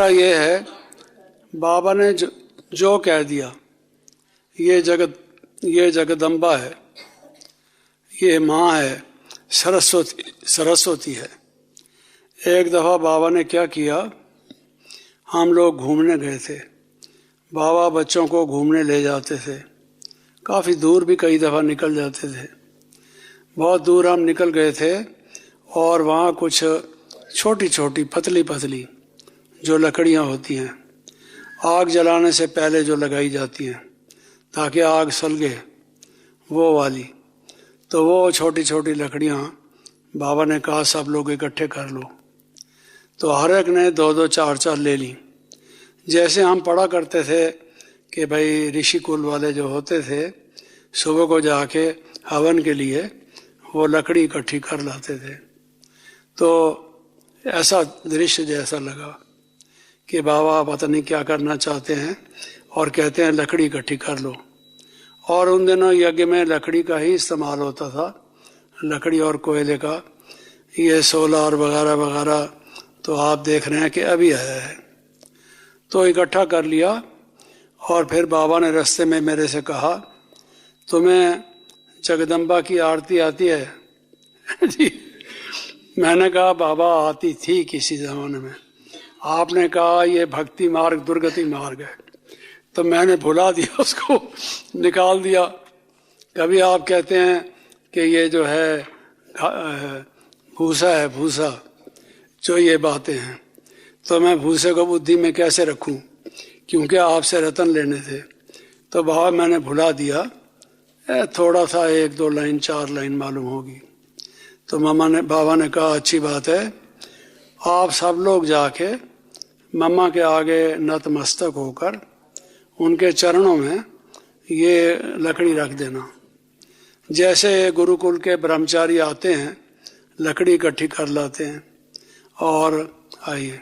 ये है, बाबा ने जो कह दिया, ये जगदम्बा है, ये माँ है, सरस्वती है। एक दफ़ा बाबा ने क्या किया, हम लोग घूमने गए थे। बाबा बच्चों को घूमने ले जाते थे, काफ़ी दूर भी कई दफ़ा निकल जाते थे। बहुत दूर हम निकल गए थे और वहाँ कुछ छोटी छोटी पतली पतली जो लकड़ियाँ होती हैं, आग जलाने से पहले जो लगाई जाती हैं ताकि आग सलगे, वो वाली, तो वो छोटी छोटी लकड़ियाँ बाबा ने कहा सब लोग इकट्ठे कर लो। तो हर एक ने दो दो चार चार ले ली। जैसे हम पढ़ा करते थे कि भाई ऋषि कुल वाले जो होते थे, सुबह को जाके हवन के लिए वो लकड़ी इकट्ठी कर लाते थे। तो ऐसा दृश्य जैसा लगा कि बाबा पता नहीं क्या करना चाहते हैं और कहते हैं लकड़ी इकट्ठी कर लो। और उन दिनों यज्ञ में लकड़ी का ही इस्तेमाल होता था, लकड़ी और कोयले का। ये सोलार वगैरह वगैरह तो आप देख रहे हैं कि अभी आया है। तो इकट्ठा कर लिया और फिर बाबा ने रास्ते में मेरे से कहा, तुम्हें जगदम्बा की आरती आती है? जी, मैंने कहा बाबा आती थी किसी ज़माने में, आपने कहा ये भक्ति मार्ग दुर्गति मार्ग है, तो मैंने भुला दिया, उसको निकाल दिया। कभी आप कहते हैं कि ये जो है भूसा है, भूसा, जो ये बातें हैं, तो मैं भूसे को बुद्धि में कैसे रखूं, क्योंकि आपसे रतन लेने थे। तो बाबा मैंने भुला दिया, थोड़ा सा एक दो लाइन चार लाइन मालूम होगी। तो बाबा ने कहा अच्छी बात है, आप सब लोग जाके मम्मा के आगे नतमस्तक होकर उनके चरणों में ये लकड़ी रख देना। जैसे गुरुकुल के ब्रह्मचारी आते हैं, लकड़ी इकट्ठी कर लाते हैं और आइए,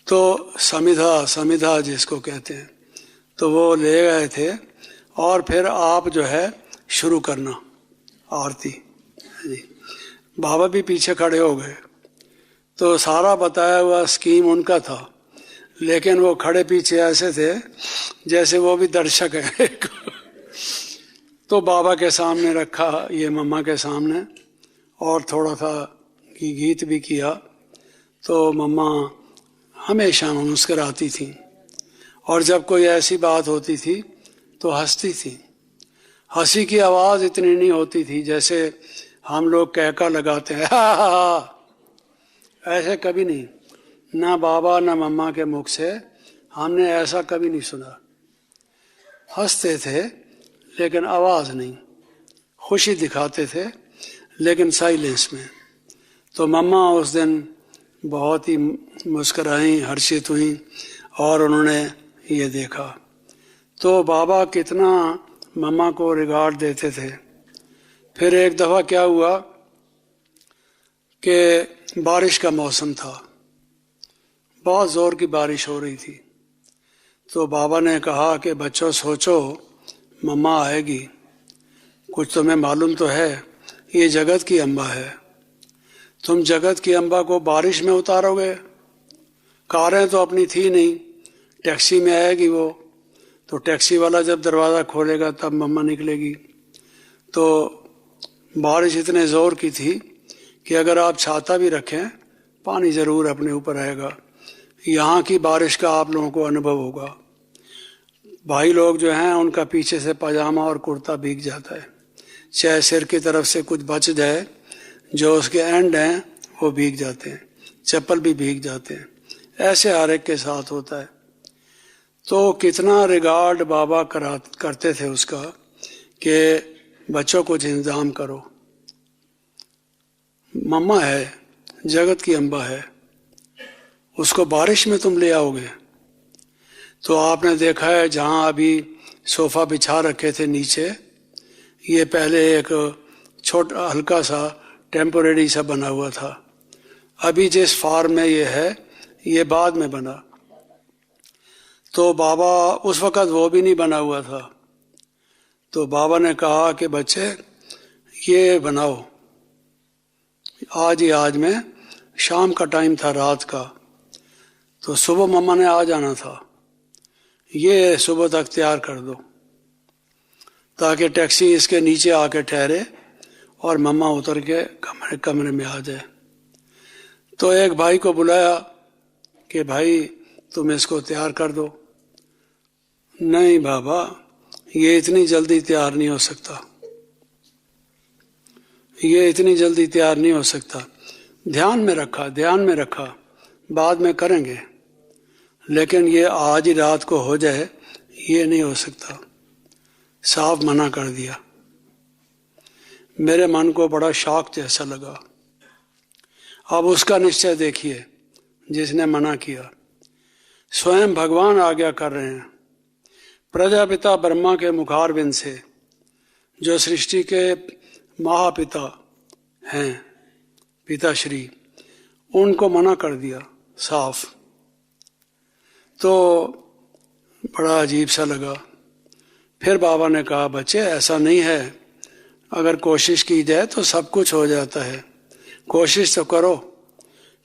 तो समिधा जिसको कहते हैं, तो वो ले गए थे और फिर आप जो है शुरू करना आरती जी। बाबा भी पीछे खड़े हो गए। तो सारा बताया हुआ स्कीम उनका था, लेकिन वो खड़े पीछे ऐसे थे जैसे वो भी दर्शक है। तो बाबा के सामने रखा, ये मम्मा के सामने, और थोड़ा सा गीत भी किया। तो मम्मा हमेशा मुस्कुराती थी और जब कोई ऐसी बात होती थी तो हंसती थी। हंसी की आवाज़ इतनी नहीं होती थी जैसे हम लोग कहका लगाते हैं, हा हा हा, ऐसे कभी नहीं, ना बाबा ना मम्मा के मुख से हमने ऐसा कभी नहीं सुना। हंसते थे लेकिन आवाज़ नहीं, खुशी दिखाते थे लेकिन साइलेंस में। तो मम्मा उस दिन बहुत ही मुस्कराई, हर्षित हुई और उन्होंने ये देखा। तो बाबा कितना मम्मा को रिगार्ड देते थे। फिर एक दफ़ा क्या हुआ कि बारिश का मौसम था, बहुत ज़ोर की बारिश हो रही थी। तो बाबा ने कहा कि बच्चों सोचो मम्मा आएगी, कुछ तुम्हें मालूम तो है, ये जगत की अम्बा है, तुम जगत की अम्बा को बारिश में उतारोगे? कारें तो अपनी थी नहीं, टैक्सी में आएगी वो, तो टैक्सी वाला जब दरवाज़ा खोलेगा तब मम्मा निकलेगी। तो बारिश इतने ज़ोर की थी कि अगर आप छाता भी रखें पानी ज़रूर अपने ऊपर आएगा। यहाँ की बारिश का आप लोगों को अनुभव होगा। भाई लोग जो हैं उनका पीछे से पजामा और कुर्ता भीग जाता है, चाहे सिर की तरफ से कुछ बच जाए, जो उसके एंड हैं वो भीग जाते हैं, चप्पल भी भीग जाते हैं। ऐसे हर एक के साथ होता है। तो कितना रिगार्ड बाबा करते थे उसका कि बच्चों कुछ इंतजाम करो, मम्मा है, जगत की अम्बा है, उसको बारिश में तुम ले आओगे? तो आपने देखा है जहाँ अभी सोफ़ा बिछा रखे थे नीचे, ये पहले एक छोटा हल्का सा टेम्पोरेरी सा बना हुआ था। अभी जिस फार्म में ये है ये बाद में बना। तो बाबा उस वक़्त वो भी नहीं बना हुआ था। तो बाबा ने कहा कि बच्चे ये बनाओ, आज ही आज में, शाम का टाइम था, रात का, तो सुबह मम्मा ने आ जाना था, ये सुबह तक तैयार कर दो ताकि टैक्सी इसके नीचे आके ठहरे और मम्मा उतर के कमरे में आ जाए। तो एक भाई को बुलाया कि भाई तुम इसको तैयार कर दो। नहीं बाबा, ये इतनी जल्दी तैयार नहीं हो सकता, ये इतनी जल्दी तैयार नहीं हो सकता। ध्यान में रखा, बाद में करेंगे, लेकिन ये आज ही रात को हो जाए ये नहीं हो सकता। साफ मना कर दिया। मेरे मन को बड़ा शॉक जैसा लगा। अब उसका निश्चय देखिए, जिसने मना किया स्वयं भगवान आज्ञा कर रहे हैं। प्रजापिता ब्रह्मा के मुखारविंद से, जो सृष्टि के महापिता हैं, पिताश्री, उनको मना कर दिया साफ। तो बड़ा अजीब सा लगा। फिर बाबा ने कहा, बच्चे ऐसा नहीं है, अगर कोशिश की जाए तो सब कुछ हो जाता है, कोशिश तो करो।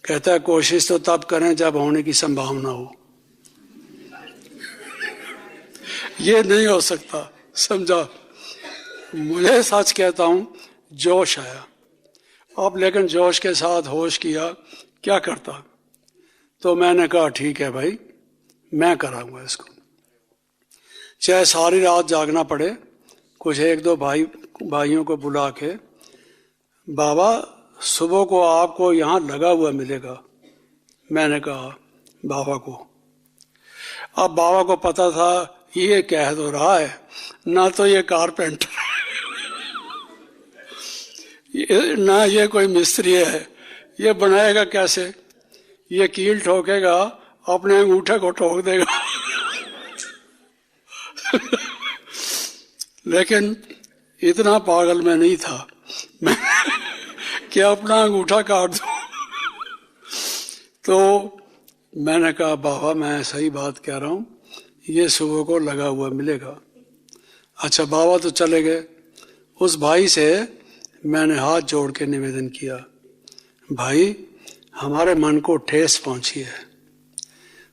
कहता है कोशिश तो तब करें जब होने की संभावना हो। ये नहीं हो सकता, समझा। मुझे सच कहता हूं, जोश आया अब, लेकिन जोश के साथ होश किया, क्या करता। तो मैंने कहा ठीक है भाई, मैं कराऊंगा इसको, चाहे सारी रात जागना पड़े। कुछ एक दो भाइयों को बुला के, बाबा सुबह को आपको यहाँ लगा हुआ मिलेगा। मैंने कहा बाबा को। अब बाबा को पता था ये कह तो रहा है, ना तो ये कारपेंटर ना ये कोई मिस्त्री है, ये बनाएगा कैसे। ये कील ठोकेगा, अपने अंगूठे को ठोक देगा लेकिन इतना पागल मैं नहीं था मैं कि अपना अंगूठा काट दूं तो मैंने कहा बाबा मैं सही बात कह रहा हूं, ये सुबह को लगा हुआ मिलेगा। अच्छा, बाबा तो चले गए। उस भाई से मैंने हाथ जोड़ के निवेदन किया, भाई हमारे मन को ठेस पहुंची है,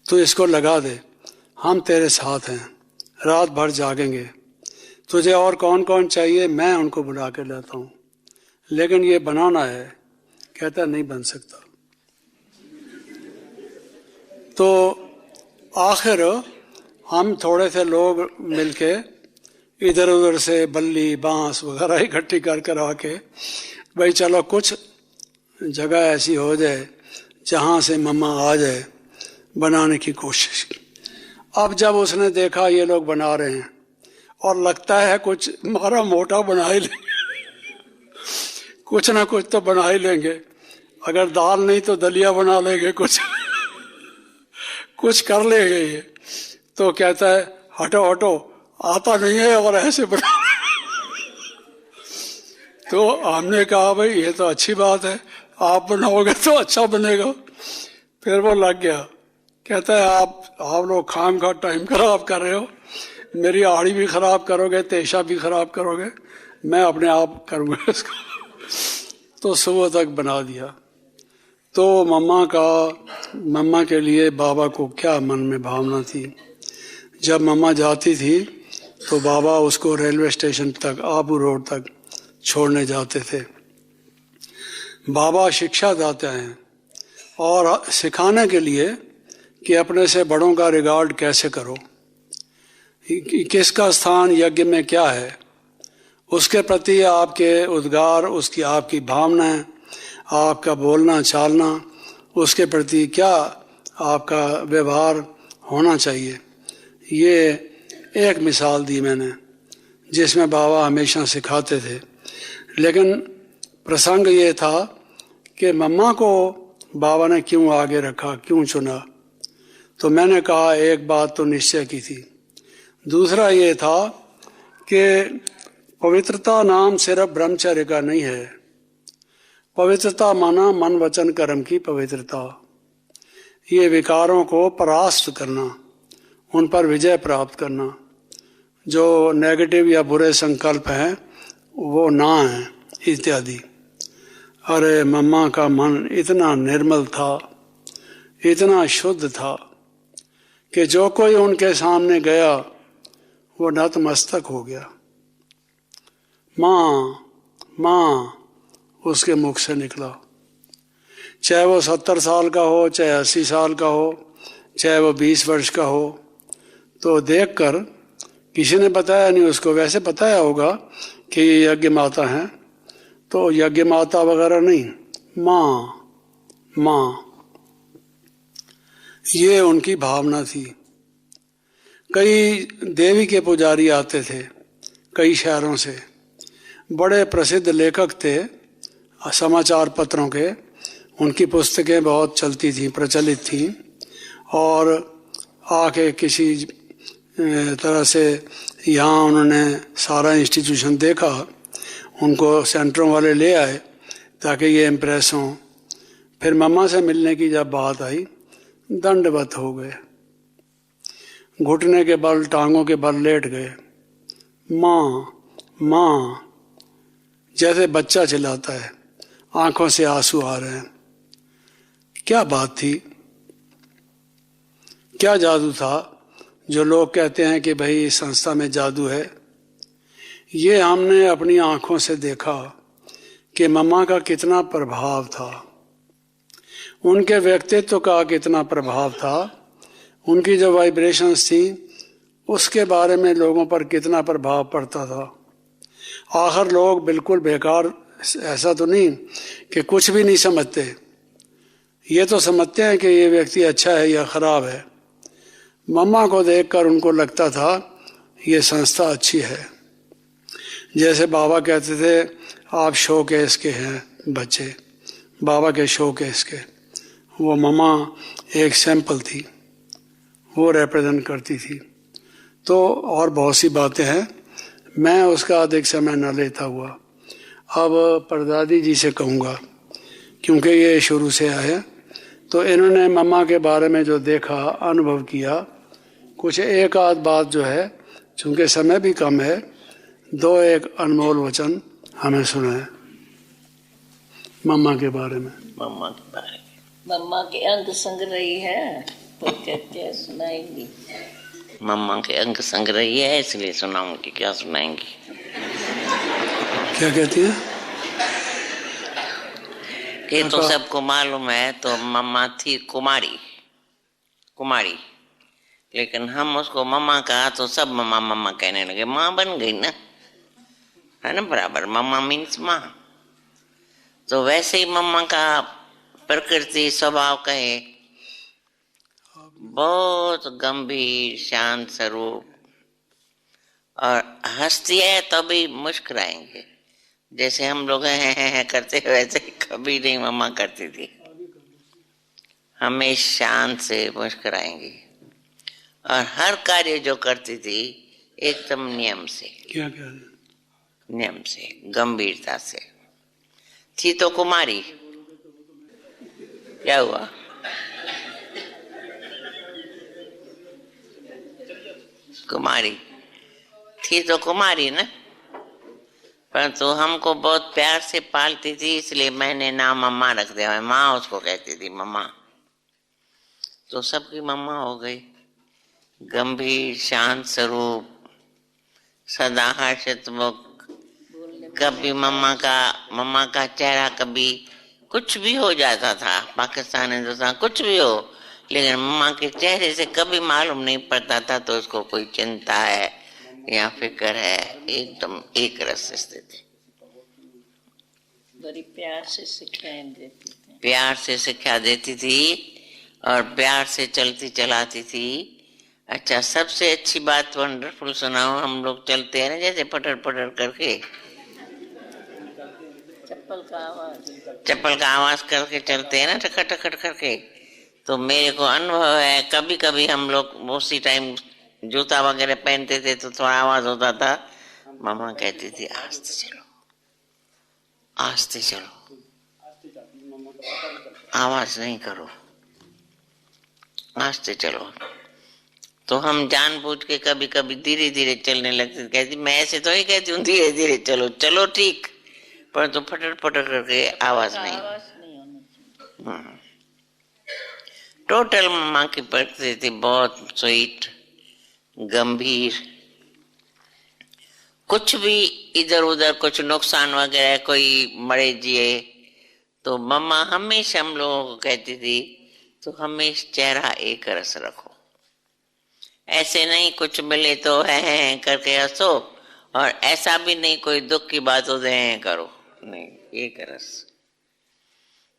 तू इसको लगा दे, हम तेरे साथ हैं, रात भर जागेंगे। तुझे और कौन कौन चाहिए मैं उनको बुला के लाता हूं, लेकिन ये बनाना है। कहता नहीं बन सकता। तो आखिर हम थोड़े से लोग मिलके इधर उधर से बल्ली बांस वगैरह इकट्ठी कर कर आके, भाई चलो कुछ जगह ऐसी हो जाए जहां से मम्मा आ जाए, बनाने की कोशिश की। अब जब उसने देखा ये लोग बना रहे हैं और लगता है कुछ मारा मोटा बना ही लेंगे कुछ ना कुछ तो बना ही लेंगे, अगर दाल नहीं तो दलिया बना लेंगे, कुछ कर लेंगे ये। तो कहता है हटो हटो, आता नहीं है और ऐसे बना तो हमने कहा भाई ये तो अच्छी बात है, आप बनाओगे तो अच्छा बनेगा। फिर वो लग गया, कहता है आप लोग खाम खा टाइम खराब कर रहे हो, मेरी आड़ी भी खराब करोगे, तेशा भी खराब करोगे, मैं अपने आप करूँगा इसको। तो सुबह तक बना दिया। तो मम्मा के लिए बाबा को क्या मन में भावना थी। जब मम्मा जाती थी तो बाबा उसको रेलवे स्टेशन तक, आबू रोड तक छोड़ने जाते थे। बाबा शिक्षा दाता हैं और सिखाने के लिए कि अपने से बड़ों का रिगार्ड कैसे करो, किसका स्थान यज्ञ में क्या है, उसके प्रति आपके उद्गार, उसकी आपकी भावनाएं, आपका बोलना चालना, उसके प्रति क्या आपका व्यवहार होना चाहिए। ये एक मिसाल दी मैंने जिसमें बाबा हमेशा सिखाते थे। लेकिन प्रसंग ये था कि मम्मा को बाबा ने क्यों आगे रखा, क्यों चुना। तो मैंने कहा एक बात तो निश्चय की थी, दूसरा ये था कि पवित्रता नाम सिर्फ ब्रह्मचर्य का नहीं है। पवित्रता माना मन वचन कर्म की पवित्रता, ये विकारों को परास्त करना, उन पर विजय प्राप्त करना, जो नेगेटिव या बुरे संकल्प हैं वो ना हैं इत्यादि। अरे मम्मा का मन इतना निर्मल था, इतना शुद्ध था कि जो कोई उनके सामने गया वो नतमस्तक हो गया। माँ माँ उसके मुख से निकला, चाहे वो 70 साल का हो, चाहे 80 साल का हो, चाहे वो 20 वर्ष का हो। तो देखकर किसी ने बताया नहीं उसको, वैसे बताया होगा कि ये यज्ञ माता हैं, तो यज्ञ माता वगैरह नहीं, माँ माँ, ये उनकी भावना थी। कई देवी के पुजारी आते थे कई शहरों से, बड़े प्रसिद्ध लेखक थे समाचार पत्रों के, उनकी पुस्तकें बहुत चलती थी, प्रचलित थी, और आके किसी तरह से यहाँ उन्होंने सारा इंस्टीट्यूशन देखा, उनको सेंटरों वाले ले आए ताकि ये इम्प्रेस हों। फिर मम्मा से मिलने की जब बात आई, दंडवत हो गए, घुटने के बल, टांगों के बल लेट गए। माँ माँ, जैसे बच्चा चिल्लाता है, आंखों से आंसू आ रहे हैं। क्या बात थी, क्या जादू था जो लोग कहते हैं कि भाई इस संस्था में जादू है। ये हमने अपनी आंखों से देखा कि मम्मा का कितना प्रभाव था, उनके व्यक्तित्व का कितना प्रभाव था, उनकी जो वाइब्रेशंस थी उसके बारे में लोगों पर कितना प्रभाव पड़ता था। आखिर लोग बिल्कुल बेकार, ऐसा तो नहीं कि कुछ भी नहीं समझते, ये तो समझते हैं कि ये व्यक्ति अच्छा है या खराब है। मम्मा को देखकर उनको लगता था ये संस्था अच्छी है। जैसे बाबा कहते थे आप शोकेस के हैं बच्चे, बाबा के शोकेस के, वो मम्मा एक सैंपल थी, वो रिप्रेजेंट करती थी। तो और बहुत सी बातें हैं, मैं उसका अधिक समय न लेता हुआ अब परदादी जी से कहूँगा, क्योंकि ये शुरू से आए, तो इन्होंने मम्मा के बारे में जो देखा, अनुभव किया, कुछ एक आध बात जो है, चूँकि समय भी कम है, दो एक अनमोल वचन हमें सुनाए मम्मा के बारे में। मम्मा के अंग संग रही है तो क्या सुनाएंगी। मम्मा के अंग संग रही है इसलिए सुनाऊंगी, क्या सुनाएंगी। क्या कहती है? ये तो सबको मालूम है। तो मम्मा थी कुमारी, लेकिन हम उसको मम्मा कहा तो सब मम्मा मम्मा कहने लगे, माँ बन गई ना, है ना, बराबर। मम्मा मीन्स माँ। तो वैसे ही मम्मा का प्रकृति स्वभाव कहे, बहुत गंभीर शांत स्वरूप, और हंसती है तो भी मुस्कुराएंगे। जैसे हम लोग हैं करते, वैसे ही कभी नहीं मम्मा करती थी, हमेशा शांत से मुस्कुराएंगी। और हर कार्य जो करती थी एकदम नियम से, क्या नियम से, गंभीरता से। थी तो कुमारी, क्या हुआ? कुमारी थी तो कुमारी ना, परंतु हमको बहुत प्यार से पालती थी, इसलिए मैंने नाम मम्मा रख दिया। माँ उसको कहती थी, मम्मा। तो सबकी मम्मा हो गई। गंभीर शांत स्वरूप, सदा हर्षित मुख। कभी मम्मा का चेहरा कभी कुछ भी हो जाता था, पाकिस्तान हिंदुस्तान कुछ भी हो, लेकिन मम्मा के चेहरे से कभी मालूम नहीं पड़ता था तो उसको कोई चिंता है या फिक्र है। एकदम एक रस स्थिति, बड़ी प्यार से शिक्षाएं देती थी, प्यार से शिक्षा देती थी और प्यार से चलती चलाती थी। अच्छा, सबसे अच्छी बात वंडरफुल सुनाओ। हम लोग चलते हैं ना जैसे पटर पटर करके, चप्पल का आवाज करके चलते हैं ना, टखट टखट करके। तो मेरे को अनुभव है, कभी कभी हम लोग उसी टाइम जूता वगैरह पहनते थे तो थोड़ा आवाज होता था। मामा कहती थी आस्ते चलो, आस्ते चलो, आवाज नहीं करो, आस्ते चलो। तो हम जानबूझ के कभी कभी धीरे धीरे चलने लगते। कहती मैं ऐसे तो ही कहती हूँ धीरे धीरे चलो, चलो ठीक, पर तो फटर फटर करके आवाज नहीं होनी चाहिए। टोटल मम्मा की प्रकृति बहुत स्वीट, गंभीर। कुछ भी इधर उधर कुछ नुकसान वगैरह, कोई मरे जिए तो मम्मा हमेशा हम लोगों को कहती थी तो हमेशा चेहरा एक रस रखो, ऐसे नहीं कुछ मिले तो है करके हंसो, और ऐसा भी नहीं कोई दुख की बात हो जाए करो, नहीं, एक रस।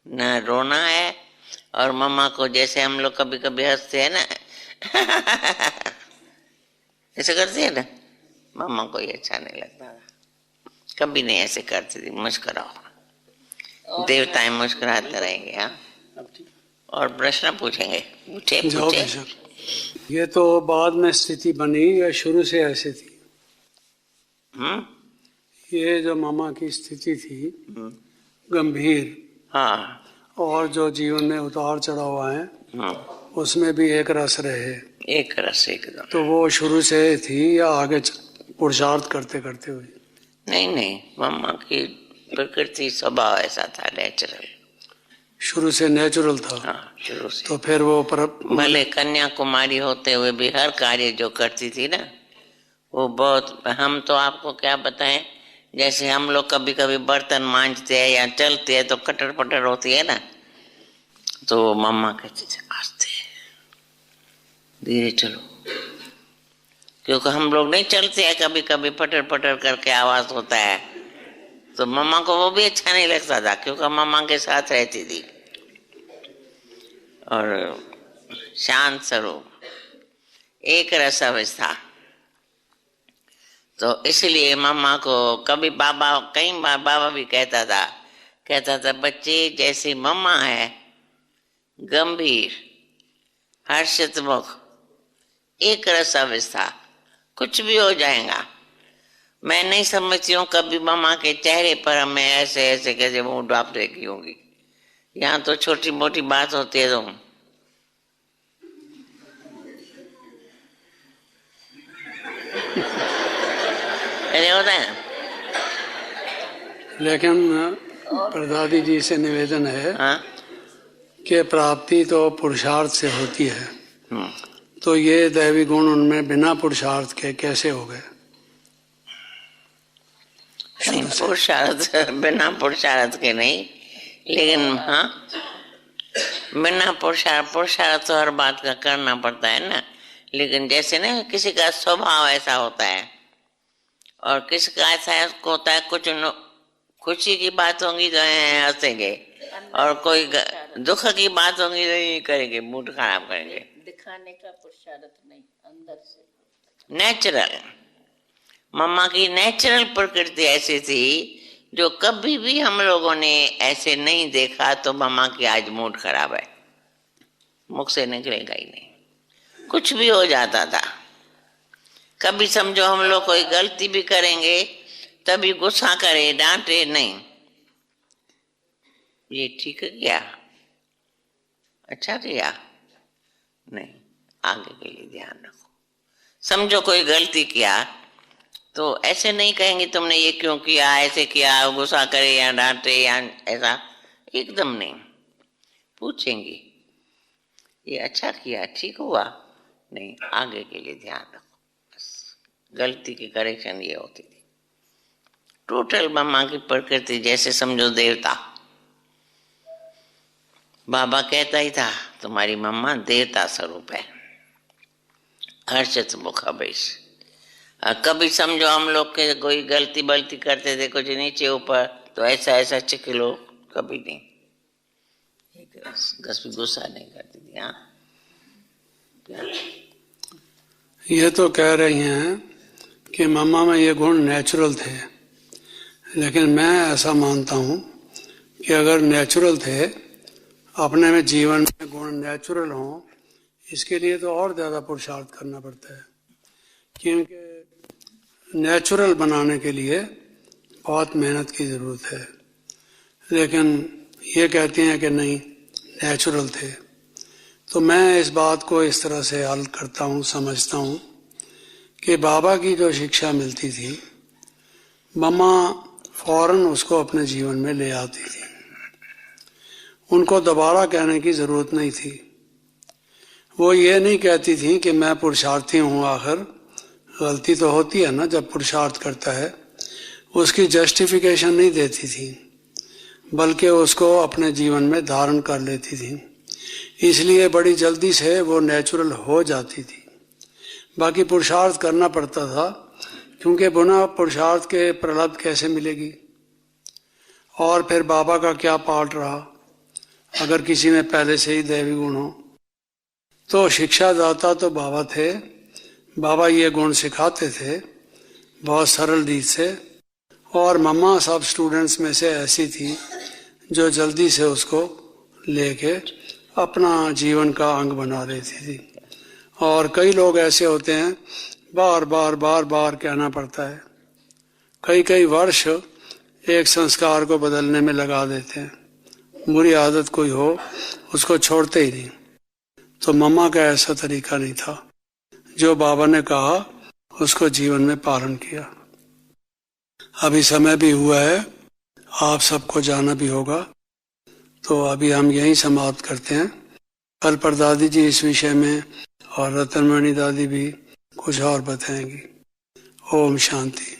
न रोना है, और मम्मा को जैसे हम लोग कभी कभी हंसते हैं ना ऐसे करते हैं ना, मम्मा को ये अच्छा नहीं लगता था, कभी नहीं ऐसे करती थी, मुस्कुराओ, देवताएं मुस्कुराते रहेंगे। हाँ, और प्रश्न पूछेंगे, पूछे। ये तो बाद में स्थिति बनी या शुरू से ऐसे थी? ये जो मामा की स्थिति थी गंभीर, हाँ, और जो जीवन में उतार चढ़ाव आए उसमें भी एक रस रहे, एक रस एकदम। तो वो शुरू से थी या आगे पुरुषार्थ करते करते हुई? नहीं, मम्मा की प्रकृति स्वभाव ऐसा था, नेचुरल, शुरू से नेचुरल था। हाँ, शुरू से। तो फिर वो भले कन्याकुमारी होते हुए भी हर कार्य जो करती थी ना, वो बहुत, हम तो आपको क्या बताएं, जैसे हम लोग कभी कभी बर्तन मांजते हैं या चलते हैं तो कटर पटर होती है ना, तो मम्मा कहती थी आस्ते धीरे चलो, क्योंकि हम लोग नहीं चलते हैं, कभी कभी पटर पटर करके आवाज होता है, तो मम्मा को वो भी अच्छा नहीं लगता था, क्योंकि मम्मा के साथ रहती थी और शांत स्वरूप, एक रस अवस्था। तो इसलिए मम्मा को कभी बाबा, कई बार बाबा भी कहता था बच्चे जैसी मम्मा है, गंभीर, हर्षितमुख, एक रस अवस्था, कुछ भी हो जाएगा। मैं नहीं समझती हूँ कभी मम्मा के चेहरे पर हमें ऐसे ऐसे कैसे मुंह डाप देखी होगी। यहाँ तो छोटी मोटी बात होती है तो ऐसे होता है। लेकिन प्रदादी जी से निवेदन है, हाँ? कि प्राप्ति तो पुरुषार्थ से होती है, तो ये दैवी गुण उनमें बिना पुरुषार्थ के कैसे हो गए? पुरुषार्थ, बिना पुरुषार्थ के नहीं, लेकिन हाँ, बिना पुरुषार्थ तो हर बात का करना पड़ता है ना। लेकिन जैसे ना किसी का स्वभाव ऐसा होता है और किसी का ऐसा होता है, कुछ खुशी की बात होंगी तो हंसेंगे, और कोई दुख की बात होंगी तो ये करेंगे, मूड खराब करेंगे। दिखाने का पुरुषार्थ नहीं, अंदर से नेचुरल, मम्मा की नेचुरल प्रकृति ऐसी थी जो कभी भी हम लोगों ने ऐसे नहीं देखा तो मम्मा की आज मूड खराब है, मुख से निकलेगा ही नहीं, कुछ भी हो जाता था। कभी समझो हम लोग कोई गलती भी करेंगे तभी गुस्सा करे, डांटे नहीं, ये ठीक किया, अच्छा किया, नहीं, आगे के लिए ध्यान रखो। समझो कोई गलती किया तो ऐसे नहीं कहेंगे तुमने ये क्यों किया, ऐसे किया, गुस्सा करे या डांटे या ऐसा, एकदम नहीं, पूछेंगे ये अच्छा किया, ठीक हुआ, नहीं, आगे के लिए ध्यान रखो। बस गलती की करेक्शन ये होती थी। टोटल मम्मा की प्रकृति जैसे समझो देवता। बाबा कहता ही था तुम्हारी मम्मा देवता स्वरूप है, हर्षित मुख अभेश। कभी समझो हम लोग के कोई गलती बलती करते थे कुछ नीचे ऊपर तो ऐसा ऐसा चिक लो, कभी नहीं, गुस्सा नहीं करती थी। हाँ, ये तो कह रही हैं कि मम्मा में ये गुण नेचुरल थे, लेकिन मैं ऐसा मानता हूँ कि अगर नेचुरल थे, अपने में जीवन में गुण नेचुरल हों, इसके लिए तो और ज़्यादा पुरुषार्थ करना पड़ता है, क्योंकि नेचुरल बनाने के लिए बहुत मेहनत की ज़रूरत है। लेकिन ये कहती हैं कि नहीं, नेचुरल थे। तो मैं इस बात को इस तरह से हल करता हूँ, समझता हूँ कि बाबा की जो शिक्षा मिलती थी, मम्मा फौरन उसको अपने जीवन में ले आती थी, उनको दोबारा कहने की ज़रूरत नहीं थी। वो ये नहीं कहती थी कि मैं पुरुषार्थी हूँ, आखिर गलती तो होती है ना जब पुरुषार्थ करता है, उसकी जस्टिफिकेशन नहीं देती थी, बल्कि उसको अपने जीवन में धारण कर लेती थी। इसलिए बड़ी जल्दी से वो नेचुरल हो जाती थी। बाकी पुरुषार्थ करना पड़ता था, क्योंकि बिना पुरुषार्थ के प्रलब्ध कैसे मिलेगी। और फिर बाबा का क्या पार्ट रहा, अगर किसी में पहले से ही दैवी गुण हो तो शिक्षादाता तो बाबा थे। बाबा ये गुण सिखाते थे बहुत सरल रीत से, और मम्मा सब स्टूडेंट्स में से ऐसी थी जो जल्दी से उसको लेके अपना जीवन का अंग बना लेती थी। और कई लोग ऐसे होते हैं बार बार बार बार कहना पड़ता है, कई कई वर्ष एक संस्कार को बदलने में लगा देते हैं। बुरी आदत कोई हो उसको छोड़ते ही नहीं। तो मम्मा का ऐसा तरीका नहीं था, जो बाबा ने कहा उसको जीवन में पालन किया। अभी समय भी हुआ है, आप सबको जाना भी होगा, तो अभी हम यहीं समाप्त करते हैं। कल परदादी जी इस विषय में और रतनमणि दादी भी कुछ और बताएंगी। ओम शांति।